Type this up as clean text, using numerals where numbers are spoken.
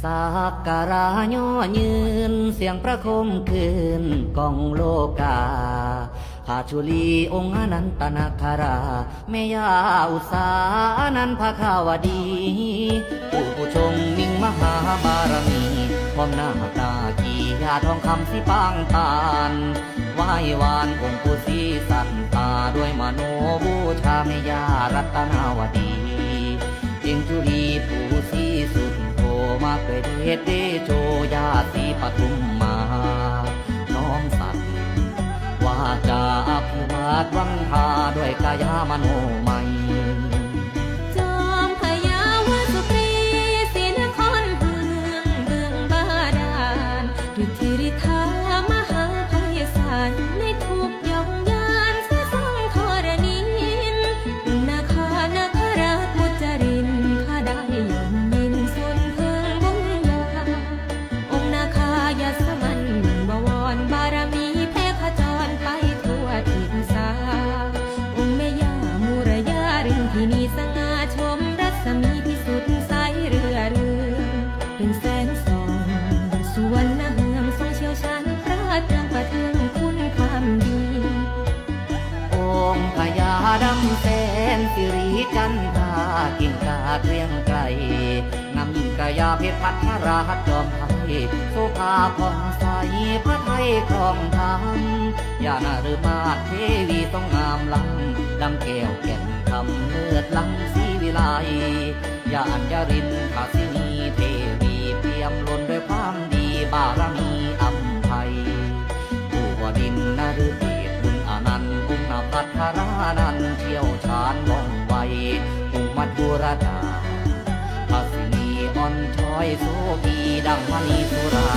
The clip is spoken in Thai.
สักการะย่อยืนเสียงประคมคืนกองโลกาพาชุลีองค์อนันตนาคาราแม่ยาอุษานันทภาวดีผู้ชงมิ่งมหาบารมีพร้อมหน้าตากียาทองคำสิปางตานไหว้วานองค์ผู้ศรีสันตาด้วยมโนบูชาแม่ยารัตนาวดีเจียงจุลีผู้ศรีสุดโทมาเกิดเหตุเดโชยาสีปทุมมาน้อมสัตย์ว่าจะอภิวาทวังทาด้วยกายามโนมัยจอมพยาวสุกรีศรีนครเมืองเมืองบาดาลฤทธิฤทธามหาไพศาลในทุกยองยานเสสองธรณีนาคานาคราชมุจรินข้าได้ยมยินสุนเพิงบุญญาองค์นาคายาสมันบวรบารมีเพขจรไปทั่วถิ่นสาองค์แม่ย่ามูรยาริงที่นี่สง่าชมรัศมีพิสุทธิ์ใสเรือเรืองเป็นแสนส่องสุวรรณเฮือมทรงเชี่ยวชาญพระเตืองประเทืองคุณความดีองค์พญาดำแสนสิริจันทรากิ่งกาเกรียงไกรนำกายาเพชรพัทราจอมไทยโสภาผ่องใสพระไทยครองธรรมยานาฤมาศเทวีต้องงามล้ำดำแก้วแก่นคำเลือดล้ำศรีวิไลยาอัญญรินทาสินีเทวีเปี่ยมล้นด้วยความดีบารมีอำไพผู้วดินนฤเบศบุญอนันต์กุณพัทรานันเที่ยวชาญว่องไวอุมัดบุรดาทัศนีอ่อนช้อยโสภีดังมณีสุรา